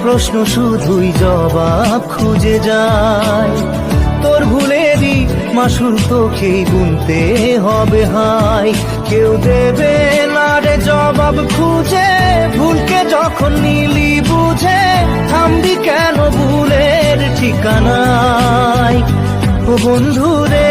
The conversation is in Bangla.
প্রশ্ন শুধুই জবাব খুঁজে যায়। তোর ভুলেরই মাসুল তোকেই গুনতে হবে হাই। কেউ দেবে না রে জবাব খুঁজে, ভুলকে যখন নিলি বুঝে থামবি কেন ভুলের ঠিকানায়। ও বন্ধু রে